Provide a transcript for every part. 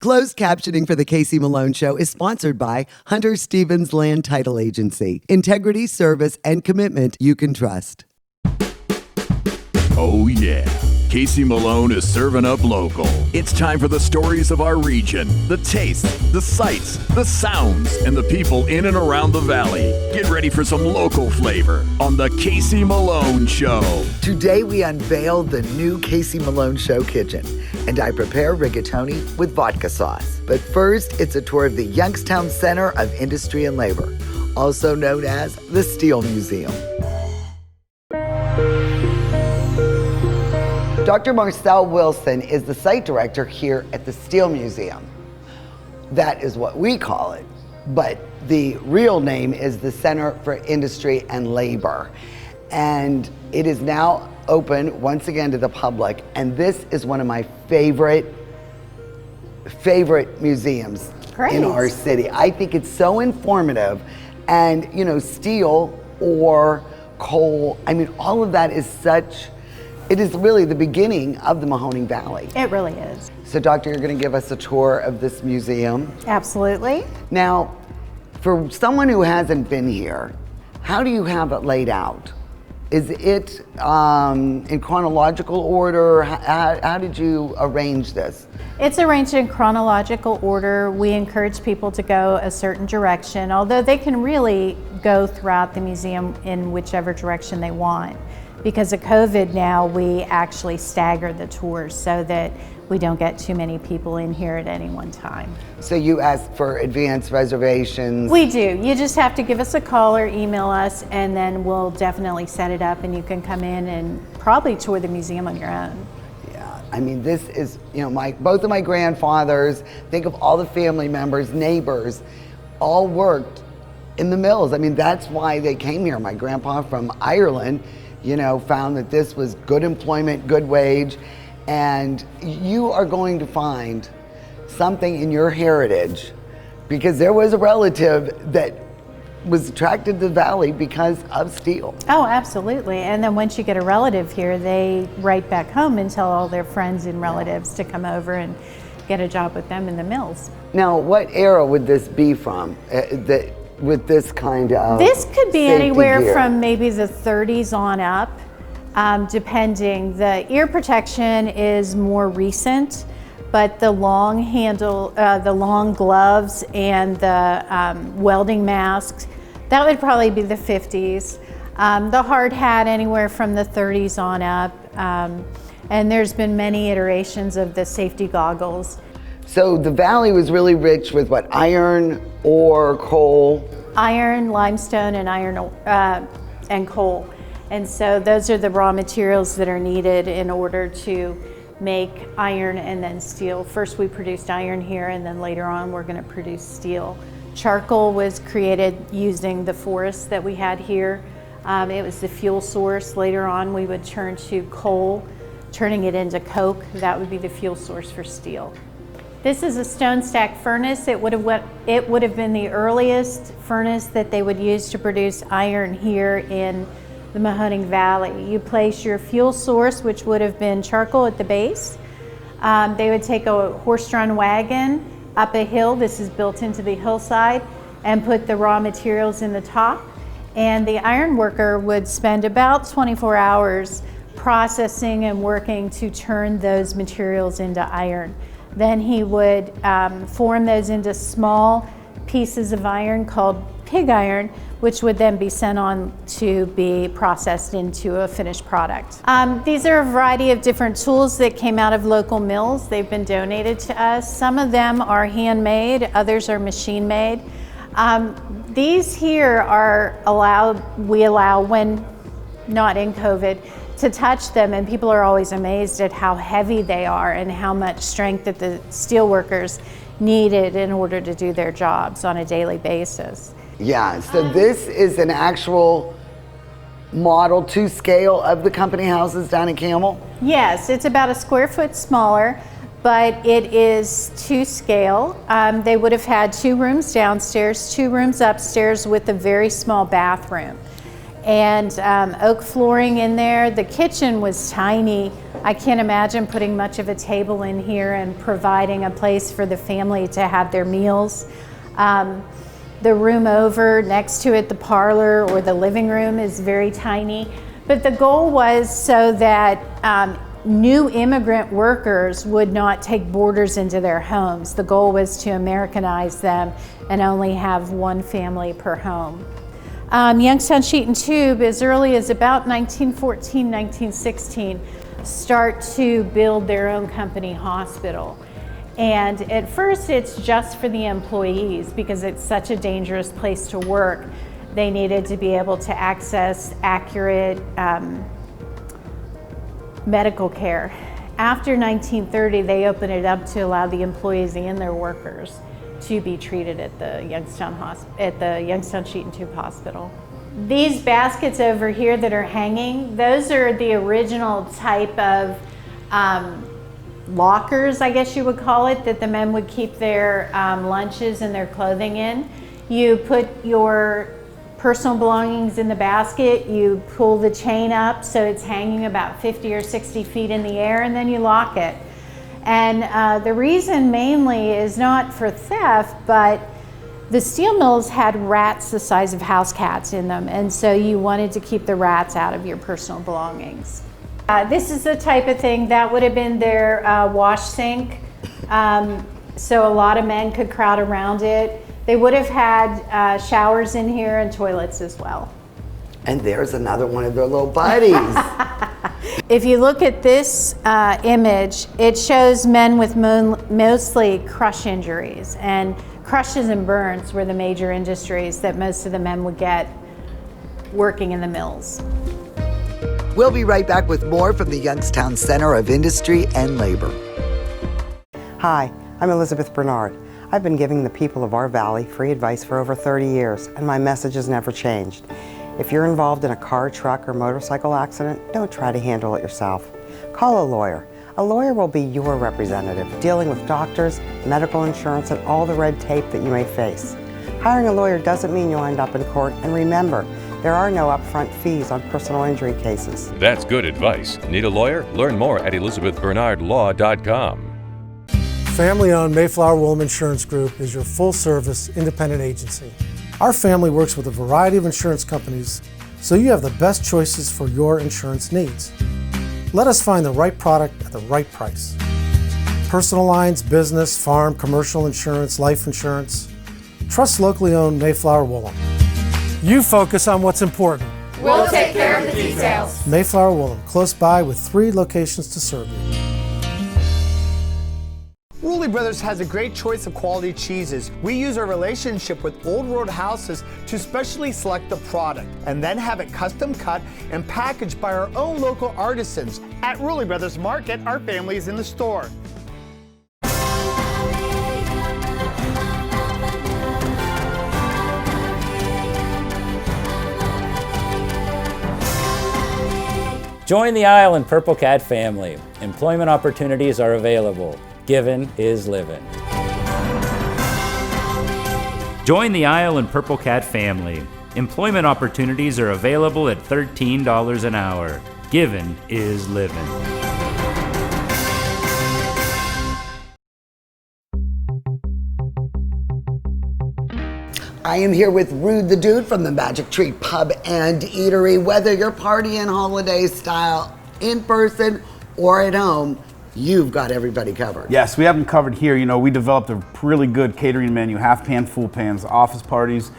Closed captioning for The Casey Malone Show is sponsored by Hunter Stevens Land Title Agency. Integrity, service, and commitment you can trust. Oh yeah, Casey Malone is serving up local. It's time for the stories of our region, the tastes, the sights, the sounds, and the people in and around the valley. Get ready for some local flavor on the Casey Malone Show. Today we unveil the new Casey Malone Show kitchen, and I prepare rigatoni with vodka sauce. But first, it's a tour of the Youngstown Center of Industry and Labor, also known as the Steel Museum. Dr. Marcel Wilson is the site director here at the Steel Museum. That is what we call it, but the real name is the Center for Industry and Labor. And it is now open once again to the public, and this is one of my favorite museums in our city. I think it's so informative, and you know, steel or coal, I mean, all of that is it is really the beginning of the Mahoning Valley. It really is. So Doctor, you're gonna give us a tour of this museum. Absolutely. Now, for someone who hasn't been here, how do you have it laid out? Is it in chronological order? How did you arrange this? It's arranged in chronological order. We encourage people to go a certain direction, although they can really go throughout the museum in whichever direction they want. Because of COVID now, we actually stagger the tours so that we don't get too many people in here at any one time. So you ask for advance reservations? We do. You just have to give us a call or email us, and then we'll definitely set it up, and you can come in and probably tour the museum on your own. Yeah, I mean, this is, you know, both of my grandfathers, think of all the family members, neighbors, all worked in the mills. I mean, that's why they came here. My grandpa from Ireland, you know, found that this was good employment, good wage, and you are going to find something in your heritage, because there was a relative that was attracted to the valley because of steel. Oh, absolutely. And then once you get a relative here, they write back home and tell all their friends and relatives to come over and get a job with them in the mills. Now, what era would this be from? With this kind of This could be anywhere gear? From maybe the 30s on up, depending. The ear protection is more recent, but the long handle, the long gloves and the welding masks, that would probably be the 50s. The hard hat anywhere from the 30s on up. And there's been many iterations of the safety goggles. So the valley was really rich with what, iron, ore, coal? Iron, limestone, and and coal. And so those are the raw materials that are needed in order to make iron and then steel. First we produced iron here, and then later on we're going to produce steel. Charcoal was created using the forests that we had here. It was the fuel source. Later on we would turn to coal, turning it into coke. That would be the fuel source for steel. This is a stone stack furnace. It would have been the earliest furnace that they would use to produce iron here in the Mahoning Valley. You place your fuel source, which would have been charcoal, at the base. They would take a horse-drawn wagon up a hill. This is built into the hillside, and put the raw materials in the top. And the iron worker would spend about 24 hours processing and working to turn those materials into iron. Then he would form those into small pieces of iron called pig iron, which would then be sent on to be processed into a finished product. These are a variety of different tools that came out of local mills. They've been donated to us. Some of them are handmade, others are machine made. These here we allow when not in COVID, to touch them, and people are always amazed at how heavy they are and how much strength that the steel workers needed in order to do their jobs on a daily basis. Yeah, so this is an actual model to scale of the company houses down in Camel? Yes, it's about a square foot smaller, but it is to scale. They would have had 2 rooms downstairs, 2 rooms upstairs with a very small bathroom. and oak flooring in there. The kitchen was tiny. I can't imagine putting much of a table in here and providing a place for the family to have their meals. The room over next to it, the parlor or the living room, is very tiny. But the goal was so that new immigrant workers would not take boarders into their homes. The goal was to Americanize them and only have one family per home. Youngstown Sheet and Tube, as early as about 1914, 1916, start to build their own company hospital. And at first it's just for the employees because it's such a dangerous place to work. They needed to be able to access accurate medical care. After 1930, they opened it up to allow the employees and their workers to be treated at the Youngstown Sheet and Tube Hospital. These baskets over here that are hanging, those are the original type of lockers, I guess you would call it, that the men would keep their lunches and their clothing in. You put your personal belongings in the basket, you pull the chain up so it's hanging about 50 or 60 feet in the air, and then you lock it. And the reason mainly is not for theft, but the steel mills had rats the size of house cats in them, and so you wanted to keep the rats out of your personal belongings. This is the type of thing that would have been their wash sink, so a lot of men could crowd around it. They would have had showers in here and toilets as well. And there's another one of their little buddies. If you look at this image, it shows men with mostly crush injuries, and crushes and burns were the major industries that most of the men would get working in the mills. We'll be right back with more from the Youngstown Center of Industry and Labor. Hi, I'm Elizabeth Bernard. I've been giving the people of our valley free advice for over 30 years, and my message has never changed. If you're involved in a car, truck, or motorcycle accident, don't try to handle it yourself. Call a lawyer. A lawyer will be your representative, dealing with doctors, medical insurance, and all the red tape that you may face. Hiring a lawyer doesn't mean you'll end up in court, and remember, there are no upfront fees on personal injury cases. That's good advice. Need a lawyer? Learn more at elizabethbernardlaw.com. Family-owned Mayflower Woolham Insurance Group is your full-service independent agency. Our family works with a variety of insurance companies, so you have the best choices for your insurance needs. Let us find the right product at the right price. Personal lines, business, farm, commercial insurance, life insurance. Trust locally owned Mayflower Woolham. You focus on what's important. We'll take care of the details. Mayflower Woolham, close by with 3 locations to serve you. Rulli Brothers has a great choice of quality cheeses. We use our relationship with Old World Houses to specially select the product and then have it custom cut and packaged by our own local artisans. At Rulli Brothers Market, our family is in the store. Join the Isle and Purple Cat family. Employment opportunities are available. Given is living. Join the Isle and Purple Cat family. Employment opportunities are available at $13 an hour. Given is living. I am here with Rude the Dude from the Magic Tree Pub and Eatery. Whether you're partying holiday style in person or at home, you've got everybody covered. Yes, we have them covered here. You know, we developed a really good catering menu, half pan, full pans, office parties,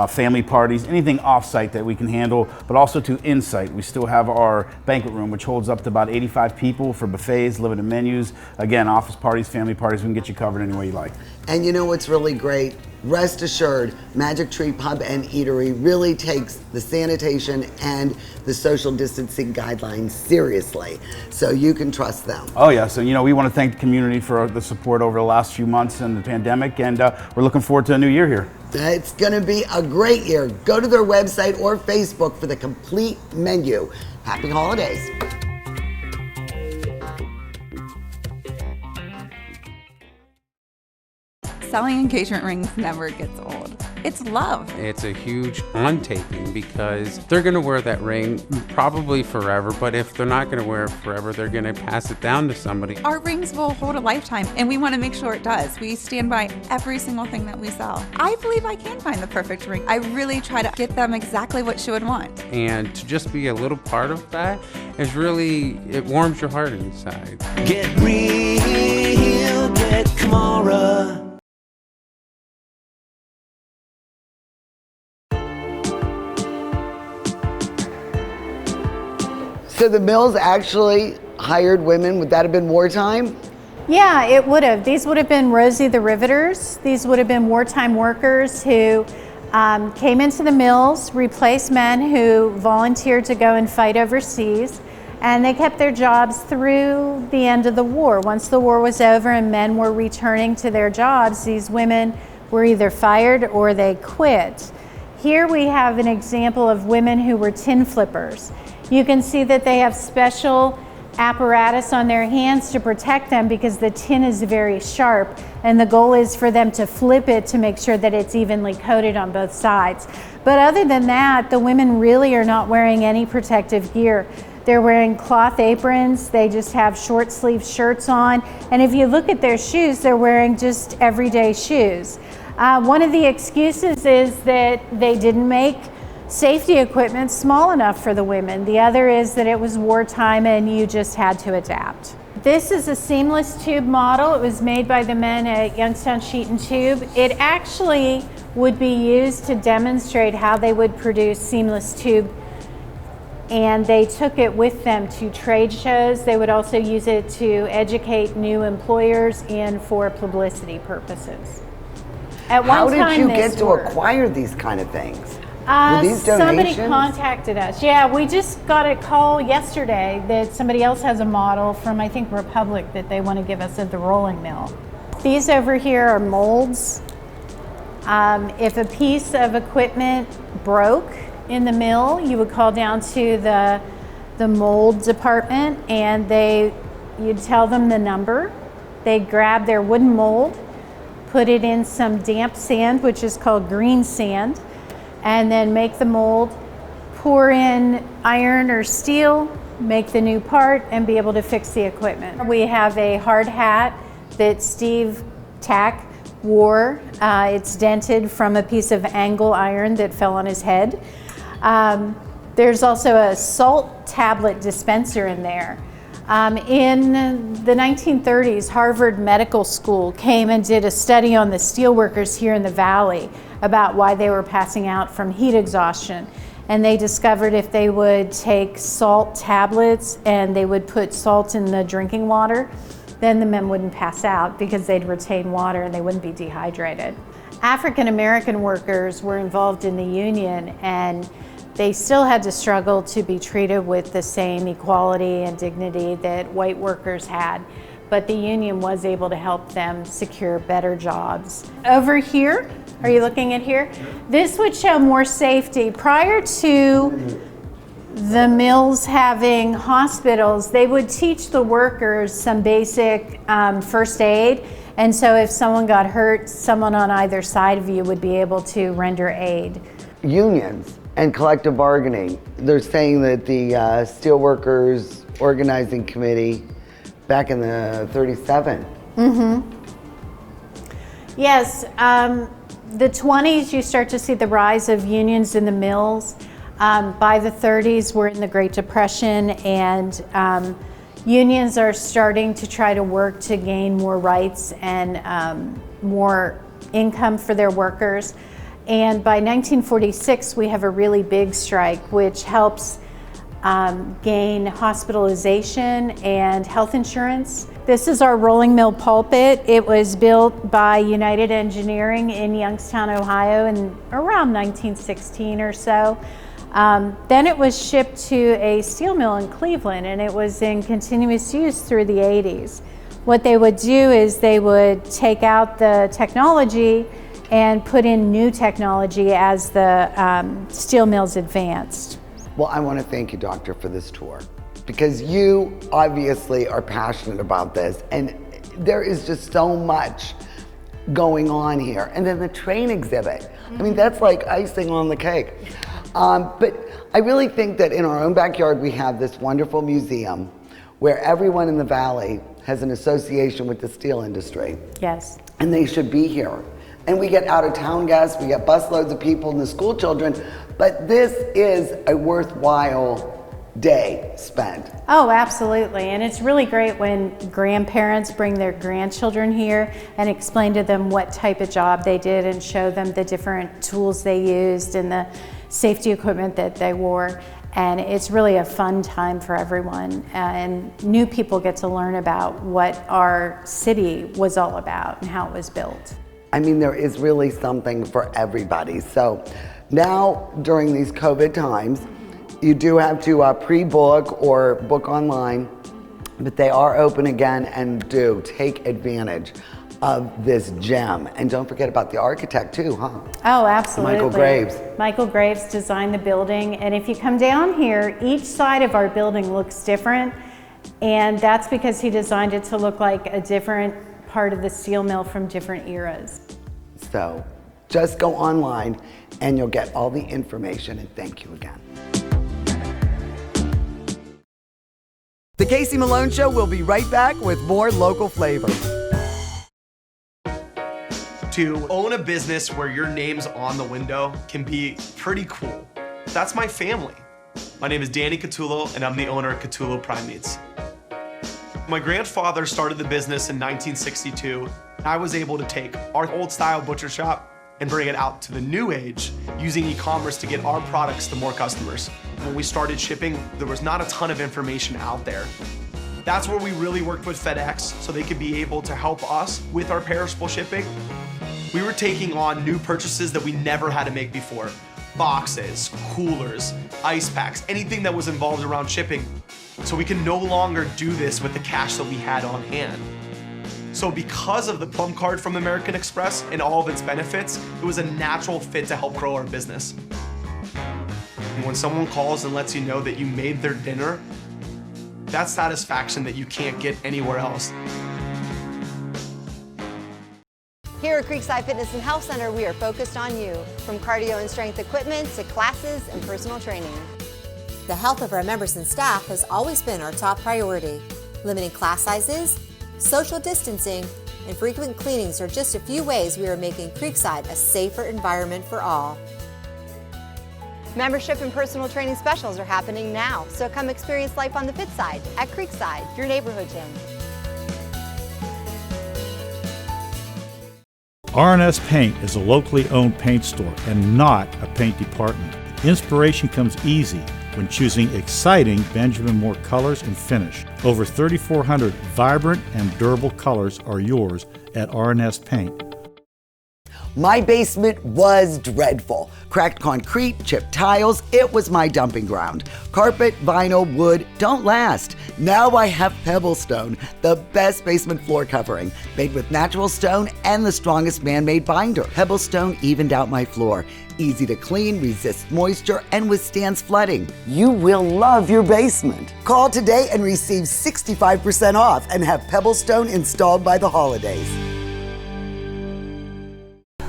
family parties, anything off-site that we can handle, but also to in-site. We still have our banquet room, which holds up to about 85 people for buffets, limited menus. Again, office parties, family parties, we can get you covered any way you like. And you know what's really great? Rest assured, Magic Tree Pub and Eatery really takes the sanitation and the social distancing guidelines seriously, so you can trust them. Oh yeah, so you know, we want to thank the community for the support over the last few months in the pandemic, and we're looking forward to a new year here. It's going to be a great year. Go to their website or Facebook for the complete menu. Happy holidays. Selling engagement rings never gets old. It's love. It's a huge on-taping because they're going to wear that ring probably forever, but if they're not going to wear it forever, they're going to pass it down to somebody. Our rings will hold a lifetime, and we want to make sure it does. We stand by every single thing that we sell. I believe I can find the perfect ring. I really try to get them exactly what she would want. And to just be a little part of that is really, it warms your heart inside. Get real, get Kamara. So the mills actually hired women. Would that have been wartime? Yeah, it would have. These would have been Rosie the Riveters. These would have been wartime workers who came into the mills, replaced men who volunteered to go and fight overseas, and they kept their jobs through the end of the war. Once the war was over and men were returning to their jobs, these women were either fired or they quit. Here we have an example of women who were tin flippers. You can see that they have special apparatus on their hands to protect them because the tin is very sharp, and the goal is for them to flip it to make sure that it's evenly coated on both sides. But other than that, the women really are not wearing any protective gear. They're wearing cloth aprons, they just have short sleeve shirts on, and if you look at their shoes, they're wearing just everyday shoes. One of the excuses is that they didn't make safety equipment small enough for the women. The other is that it was wartime and you just had to adapt. This is a seamless tube model. It was made by the men at Youngstown Sheet and Tube. It actually would be used to demonstrate how they would produce seamless tube, and they took it with them to trade shows. They would also use it to educate new employers and for publicity purposes. At How one did time you this get to worked. acquire these kind of things? Were these Somebody donations? contacted us. Yeah, we just got a call yesterday that somebody else has a model from, I think, Republic that they want to give us at the rolling mill. These over here are molds. If a piece of equipment broke in the mill, you would call down to the mold department, and you'd tell them the number. They'd grab their wooden mold, put it in some damp sand, which is called green sand, and then make the mold, pour in iron or steel, make the new part, and be able to fix the equipment. We have a hard hat that Steve Tack wore. It's dented from a piece of angle iron that fell on his head. There's also a salt tablet dispenser in there. In the 1930s, Harvard Medical School came and did a study on the steelworkers here in the valley about why they were passing out from heat exhaustion. And they discovered if they would take salt tablets and they would put salt in the drinking water, then the men wouldn't pass out because they'd retain water and they wouldn't be dehydrated. African American workers were involved in the union, and they still had to struggle to be treated with the same equality and dignity that white workers had, but the union was able to help them secure better jobs. Over here, are you looking at here? This would show more safety. Prior to the mills having hospitals, they would teach the workers some basic first aid, and so if someone got hurt, someone on either side of you would be able to render aid. Unions and collective bargaining. They're saying that the Steelworkers Organizing Committee back in the 37. Yes, the 20s you start to see the rise of unions in the mills. By the 30s we're in the Great Depression, and unions are starting to try to work to gain more rights and more income for their workers. And by 1946, we have a really big strike, which helps gain hospitalization and health insurance. This is our rolling mill pulpit. It was built by United Engineering in Youngstown, Ohio in around 1916 or so. Then it was shipped to a steel mill in Cleveland, and it was in continuous use through the 80s. What they would do is they would take out the technology and put in new technology as the steel mills advanced. Well, I want to thank you, Doctor, for this tour, because you obviously are passionate about this, and there is just so much going on here. And then the train exhibit. I mean, that's like icing on the cake. But I really think that in our own backyard, we have this wonderful museum where everyone in the Valley has an association with the steel industry. Yes. And they should be here. And we get out of town guests, we get busloads of people and the school children, but this is a worthwhile day spent. Oh, absolutely. And it's really great when grandparents bring their grandchildren here and explain to them what type of job they did and show them the different tools they used and the safety equipment that they wore. And it's really a fun time for everyone. And new people get to learn about what our city was all about and how it was built. I mean, there is really something for everybody. So now during these COVID times, you do have to pre-book or book online, but they are open again, and do take advantage of this gem. And don't forget about the architect too, huh? Oh, absolutely. Michael Graves. Michael Graves designed the building. And if you come down here, each side of our building looks different. And that's because he designed it to look like a different part of the steel mill from different eras. So just go online and you'll get all the information, and thank you again. The Casey Malone Show will be right back with more local flavor. To own a business where your name's on the window can be pretty cool. That's my family. My name is Danny Catullo, and I'm the owner of Catullo Prime Meats. My grandfather started the business in 1962. I was able to take our old style butcher shop and bring it out to the new age using e-commerce to get our products to more customers. When we started shipping, there was not a ton of information out there. That's where we really worked with FedEx so they could be able to help us with our perishable shipping. We were taking on new purchases that we never had to make before. Boxes, coolers, ice packs, anything that was involved around shipping. So we can no longer do this with the cash that we had on hand. So because of the Plum Card from American Express and all of its benefits, it was a natural fit to help grow our business. And when someone calls and lets you know that you made their dinner, that's satisfaction that you can't get anywhere else. Here at Creekside Fitness and Health Center, we are focused on you, from cardio and strength equipment to classes and personal training. The health of our members and staff has always been our top priority. Limiting class sizes, social distancing, and frequent cleanings are just a few ways we are making Creekside a safer environment for all. Membership and personal training specials are happening now, so come experience life on the fit side at Creekside, your neighborhood gym. R&S Paint is a locally owned paint store and not a paint department. Inspiration comes easy when choosing exciting Benjamin Moore colors and finish. Over 3,400 vibrant and durable colors are yours at R&S Paint. My basement was dreadful. Cracked concrete, chipped tiles, it was my dumping ground. Carpet, vinyl, wood don't last. Now I have Pebblestone, the best basement floor covering, made with natural stone and the strongest man-made binder. Pebblestone evened out my floor. Easy to clean, resists moisture, and withstands flooding. You will love your basement. Call today and receive 65% off and have Pebblestone installed by the holidays.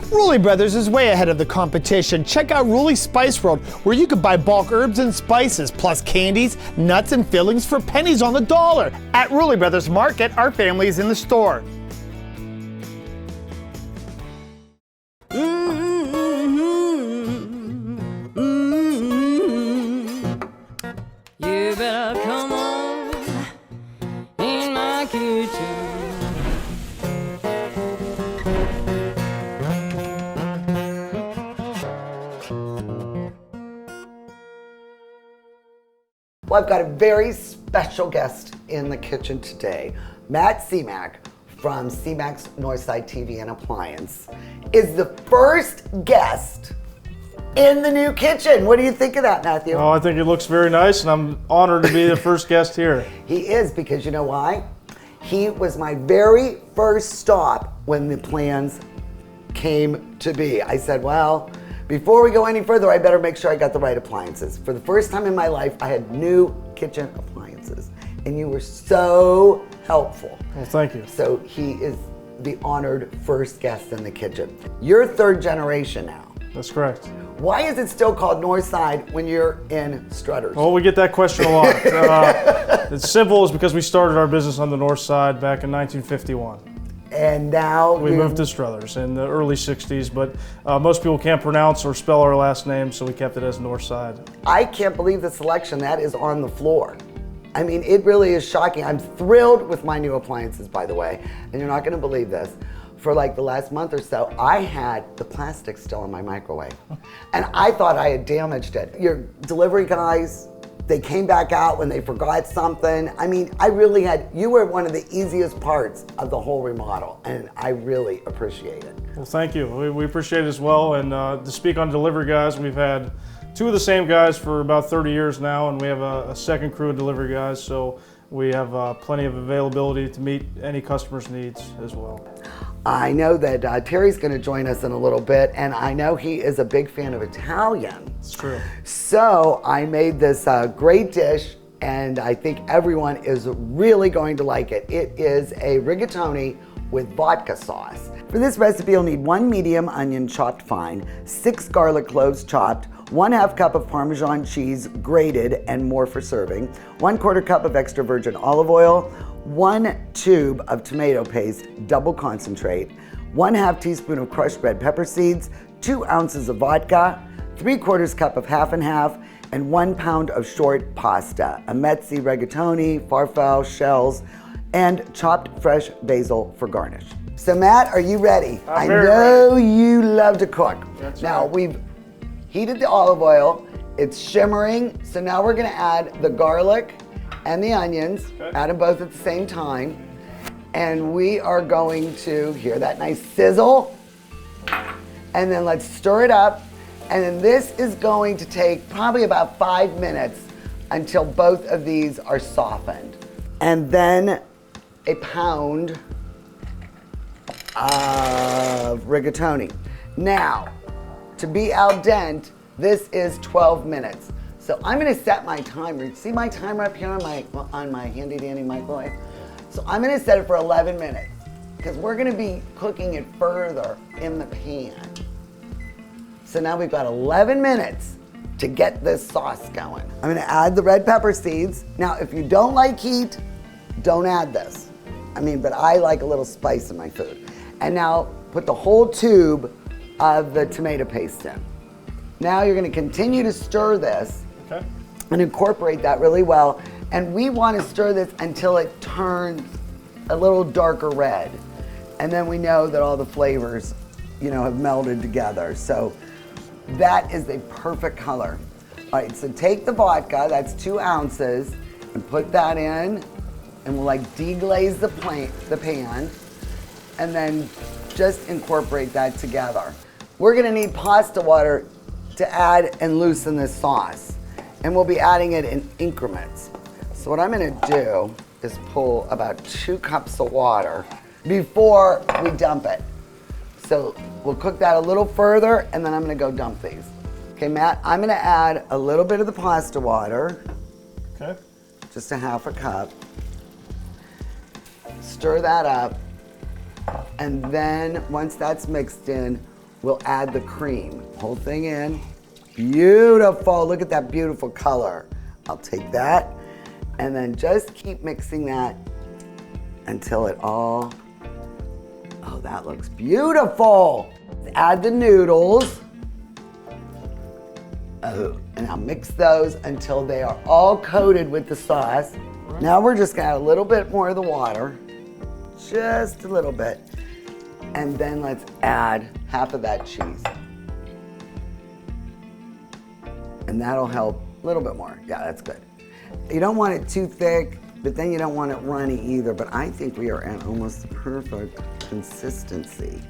Rulli Brothers is way ahead of the competition. Check out Rulli Spice World, where you can buy bulk herbs and spices, plus candies, nuts, and fillings for pennies on the dollar. At Rulli Brothers Market, our family is in the store. You better come on in my kitchen. Well, I've got a very special guest in the kitchen today. Matt Seamack from Seamack's Northside TV and Appliance is the first guest in the new kitchen. What do you think of that, Matthew? Oh, I think it looks very nice, and I'm honored to be the first guest here. He is, because you know why? He was my very first stop when the plans came to be. I said, well, before we go any further, I better make sure I got the right appliances. For the first time in my life, I had new kitchen appliances, and you were so helpful. Well, thank you. So he is the honored first guest in the kitchen. You're third generation now. That's correct. Why is it still called Northside when you're in Struthers? Well, we get that question a lot. It's simple. It's because we started our business on the north side back in 1951. And now we moved to Struthers in the early 60s, but most people can't pronounce or spell our last name, so we kept it as Northside. I can't believe the selection that is on the floor. I mean, it really is shocking. I'm thrilled with my new appliances, by the way, and you're not gonna believe this. For like the last month or so, I had the plastic still in my microwave, and I thought I had damaged it. Your delivery guys, they came back out when they forgot something. I mean, you were one of the easiest parts of the whole remodel, and I really appreciate it. Well, thank you. We appreciate it as well. And to speak on delivery guys, we've had two of the same guys for about 30 years now, and we have a second crew of delivery guys, so we have plenty of availability to meet any customer's needs as well. I know that Terry's going to join us in a little bit, and I know he is a big fan of Italian. It's true. So I made this great dish, and I think everyone is really going to like it. It is a rigatoni with vodka sauce. For this recipe, you'll need 1 medium onion chopped fine, 6 garlic cloves chopped, 1/2 cup of Parmesan cheese grated and more for serving, 1/4 cup of extra virgin olive oil, 1 tube of tomato paste, double concentrate, 1/2 teaspoon of crushed red pepper seeds, 2 ounces of vodka, 3/4 cup of half and half, and 1 pound of short pasta, a mezzi rigatoni, farfalle, shells, and chopped fresh basil for garnish. So Matt, are you ready? I know you love to cook. That's now right. We've heated the olive oil, it's shimmering, so now we're gonna add the garlic and the onions, add them both at the same time. And we are going to hear that nice sizzle. And then let's stir it up. And then this is going to take probably about 5 minutes until both of these are softened. And then a pound of rigatoni. Now, to be al dente, this is 12 minutes. So I'm gonna set my timer. See my timer up here on my handy dandy microwave? So I'm gonna set it for 11 minutes because we're gonna be cooking it further in the pan. So now we've got 11 minutes to get this sauce going. I'm gonna add the red pepper seeds. Now, if you don't like heat, don't add this. I mean, but I like a little spice in my food. And now put the whole tube of the tomato paste in. Now you're gonna continue to stir this and incorporate that really well. And we wanna stir this until it turns a little darker red. And then we know that all the flavors, have melded together. So that is a perfect color. All right, so take the vodka, that's 2 ounces, and put that in, and we'll deglaze the pan, and then just incorporate that together. We're gonna need pasta water to add and loosen this sauce, and we'll be adding it in increments. So what I'm gonna do is pull about 2 cups of water before we dump it. So we'll cook that a little further, and then I'm gonna go dump these. Okay, Matt, I'm gonna add a little bit of the pasta water. Okay. Just a 1/2 cup. Stir that up, and then once that's mixed in, we'll add the cream. Whole thing in. Beautiful, look at that beautiful color. I'll take that, and then just keep mixing that until it all, oh, that looks beautiful. Add the noodles. Oh, and I'll mix those until they are all coated with the sauce. Now we're just gonna add a little bit more of the water, just a little bit. And then let's add half of that cheese. And that'll help a little bit more. Yeah, that's good. You don't want it too thick, but then you don't want it runny either. But I think we are at almost the perfect consistency.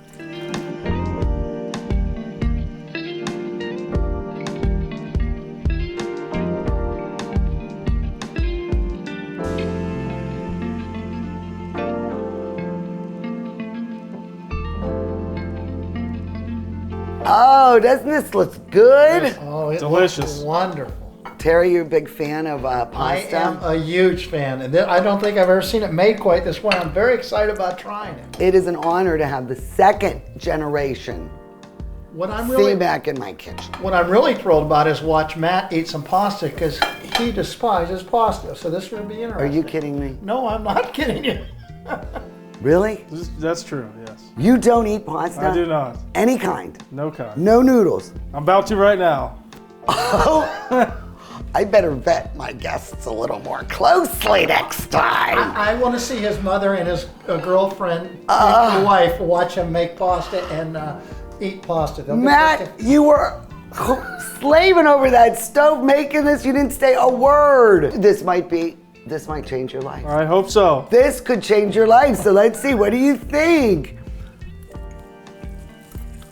Oh, doesn't this look good? Oh, it delicious. looks wonderful. Terry, you're a big fan of I pasta? am a huge fan, and I don't think I've ever seen it made quite this way. I'm very excited about trying it. It is an honor to have the second generation What I'm really back in my kitchen. What I'm really thrilled about is watch Matt eat some pasta because he despises pasta. So this would be interesting. Are you kidding me? No, I'm not kidding you. Really? That's true, yes. You don't eat pasta? I do not. Any kind? No kind. No noodles? I'm about to right now. I better vet my guests a little more closely next time. I want to see his mother and his girlfriend, wife, watch him make pasta and eat pasta. Matt, you were slaving over that stove making this. You didn't say a word. This might change your life. I hope so. This could change your life. So let's see. What do you think?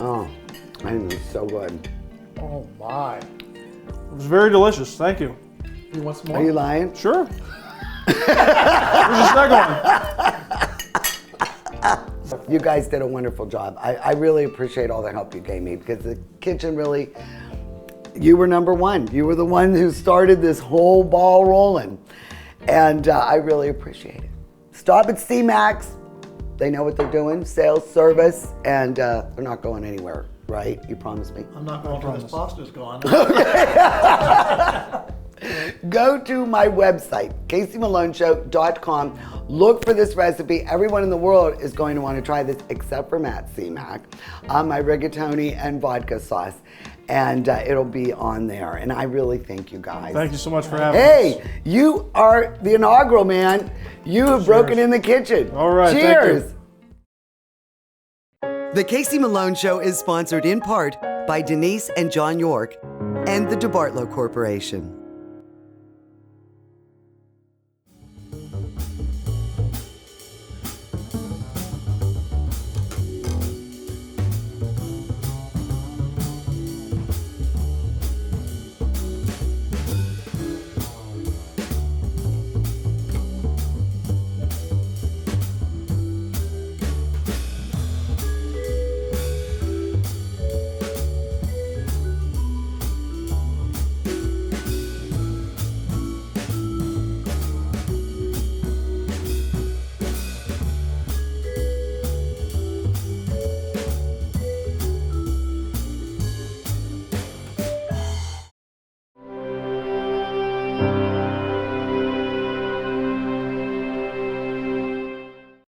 Oh, I think it's so good. Oh my. It was very delicious. Thank you. You want some more? Are you lying? Sure. Where's the second one? You guys did a wonderful job. I really appreciate all the help you gave me because the kitchen really, you were number one. You were the one who started this whole ball rolling. And I really appreciate it. Stop at C-Max. They know what they're doing, sales, service, and they're not going anywhere, right? You promised me? I'm not going until this pasta's gone. Go to my website, caseymalonесhow.com. Look for this recipe. Everyone in the world is going to want to try this except for Matt C-Mac. My rigatoni and vodka sauce. And it'll be on there. And I really thank you guys. Thank you so much for having us. Hey, you are the inaugural man. You have broken in the kitchen. All right. Cheers. The Casey Malone Show is sponsored in part by Denise and John York and the DeBartolo Corporation.